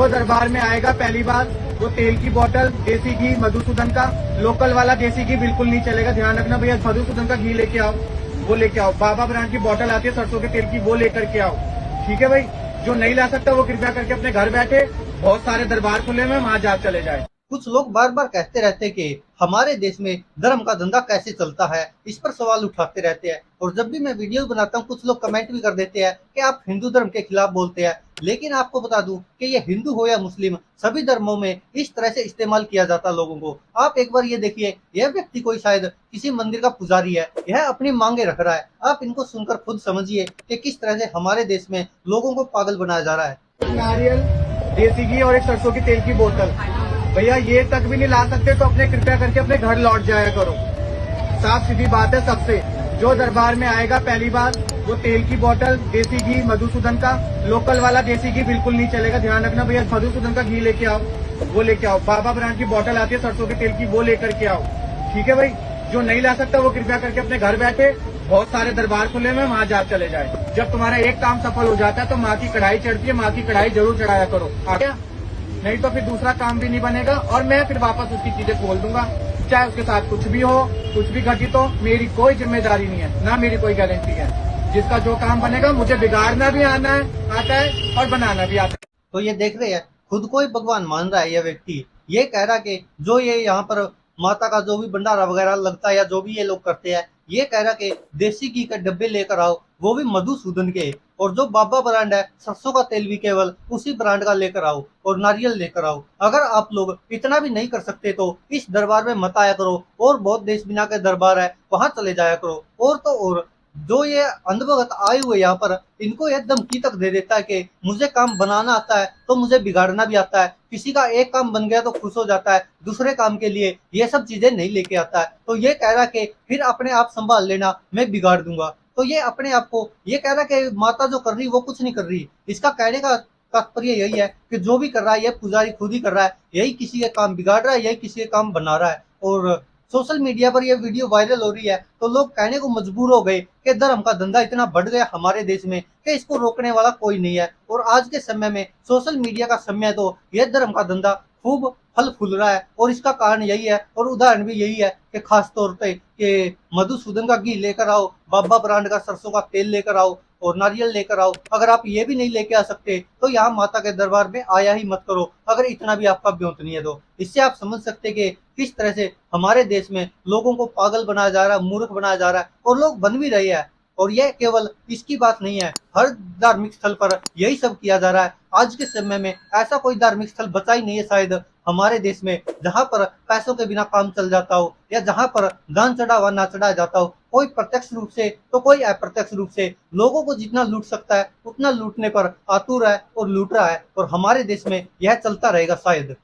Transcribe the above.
तो दरबार में आएगा पहली बार वो तेल की बोतल, देसी घी, मधुसूदन का लोकल वाला देसी घी बिल्कुल नहीं चलेगा। ध्यान रखना भैया, मधुसूदन का घी लेके आओ, वो लेके आओ। बाबा ब्रांड की बोतल आती है सरसों के तेल की, वो लेकर के आओ। ठीक है भाई, जो नहीं ला सकता वो कृपया करके अपने घर बैठे, बहुत सारे दरबार खुले हुए, वहां जा चले जाए। कुछ लोग बार बार कहते रहते हैं कि हमारे देश में धर्म का धंधा कैसे चलता है, इस पर सवाल उठाते रहते हैं। और जब भी मैं वीडियो बनाता हूँ कुछ लोग कमेंट भी कर देते हैं कि आप हिंदू धर्म के खिलाफ बोलते हैं। लेकिन आपको बता दूं कि ये हिंदू हो या मुस्लिम, सभी धर्मों में इस तरह से इस्तेमाल किया जाता लोगों को। आप एक बार ये देखिए, यह व्यक्ति कोई शायद किसी मंदिर का पुजारी है, यह अपनी मांगे रख रहा है। आप इनको सुनकर खुद समझिए कि किस तरह से हमारे देश में लोगों को पागल बनाया जा रहा है। नारियल, देसी घी और एक सरसों की तेल की बोतल, भैया ये तक भी नहीं ला सकते तो अपने कृपया करके अपने घर लौट जाया करो। साफ सीधी बात है सबसे। जो दरबार में आएगा पहली बार वो तेल की बोतल, देसी घी, मधुसूदन का लोकल वाला देसी घी बिल्कुल नहीं चलेगा। ध्यान रखना भैया, मधुसूदन का घी लेके आओ, वो लेके आओ। बाबा ब्रांड की बोतल आती है सरसों के तेल की, वो लेकर के आओ। ठीक है भाई, जो नहीं ला सकता वो कृपया करके अपने घर बैठे, बहुत सारे दरबार खुले हुए, वहां जा चले जाए। जब तुम्हारा एक काम सफल हो जाता है तो माँ की कढ़ाई चढ़ती है, माँ की कढ़ाई जरूर चढ़ाया करो। आ गया? नहीं तो फिर दूसरा काम भी नहीं बनेगा और मैं फिर वापस उसकी चीजें खोल दूंगा। चाहे उसके साथ कुछ भी हो, कुछ भी घटित हो, मेरी कोई जिम्मेदारी नहीं है, ना मेरी कोई गारंटी है। जिसका जो काम बनेगा मुझे बिगाड़ना भी आता है और बनाना भी आता है। तो ये देख रहे हैं, खुद को ही भगवान मान रहा है यह व्यक्ति। ये कह रहा है कि जो ये यहाँ पर माता का जो भी भंडारा वगैरह लगता है या जो भी ये लोग करते हैं, ये कह रहा कि देसी घी के डब्बे लेकर आओ, वो भी मधुसूदन के। और जो बाबा ब्रांड है, सरसों का तेल भी केवल उसी ब्रांड का लेकर आओ, और नारियल लेकर आओ। अगर आप लोग इतना भी नहीं कर सकते तो इस दरबार में मत आया करो, और बहुत देश बिना के दरबार है वहां चले जाया करो। और तो और जो ये अंधभगत आए हुए यहाँ पर, इनको यह धमकी तक दे देता है कि मुझे काम बनाना आता है तो मुझे बिगाड़ना भी आता है। किसी का एक काम बन गया तो खुश हो जाता है, दूसरे काम के लिए ये सब चीजें नहीं लेके आता है। तो ये कह रहा कि फिर अपने आप संभाल लेना, मैं बिगाड़ दूंगा। तो ये अपने आप को ये कह रहा कि माता जो कर रही वो कुछ नहीं कर रही। इसका कहने का तात्पर्य यही है कि जो भी कर रहा है ये पुजारी खुद ही कर रहा है, यही किसी के काम बिगाड़ रहा है, यही किसी के काम बना रहा है। और सोशल मीडिया पर यह वीडियो वायरल हो रही है तो लोग कहने को मजबूर हो गए कि धर्म का धंधा इतना बढ़ गया हमारे देश में कि इसको रोकने वाला कोई नहीं है। और आज के समय में सोशल मीडिया का समय है तो यह धर्म का धंधा खूब फल फूल रहा है। और इसका कारण यही है और उदाहरण भी यही है कि खास तौर पे कि मधुसूदन का घी लेकर आओ, बाबा ब्रांड का सरसों का तेल लेकर आओ, और नारियल लेकर आओ। अगर आप ये भी नहीं लेके आ सकते तो यहाँ माता के दरबार में आया ही मत करो, अगर इतना भी आपका ब्योंत नहीं है तो। इससे आप समझ सकते कि किस तरह से हमारे देश में लोगों को पागल बनाया जा रहा है, मूर्ख बनाया जा रहा है, और लोग बन भी रहे हैं। और यह केवल इसकी बात नहीं है, हर धार्मिक स्थल पर यही सब किया जा रहा है। आज के समय में ऐसा कोई धार्मिक स्थल बचा ही नहीं है शायद हमारे देश में जहां पर पैसों के बिना काम चल जाता हो, या जहां पर दान चढ़ावा ना चढ़ाया जाता हो, कोई प्रत्यक्ष रूप से तो कोई अप्रत्यक्ष रूप से। लोगों को जितना लूट सकता है उतना लूटने पर आतुर है और लूट रहा है, और हमारे देश में यह चलता रहेगा शायद।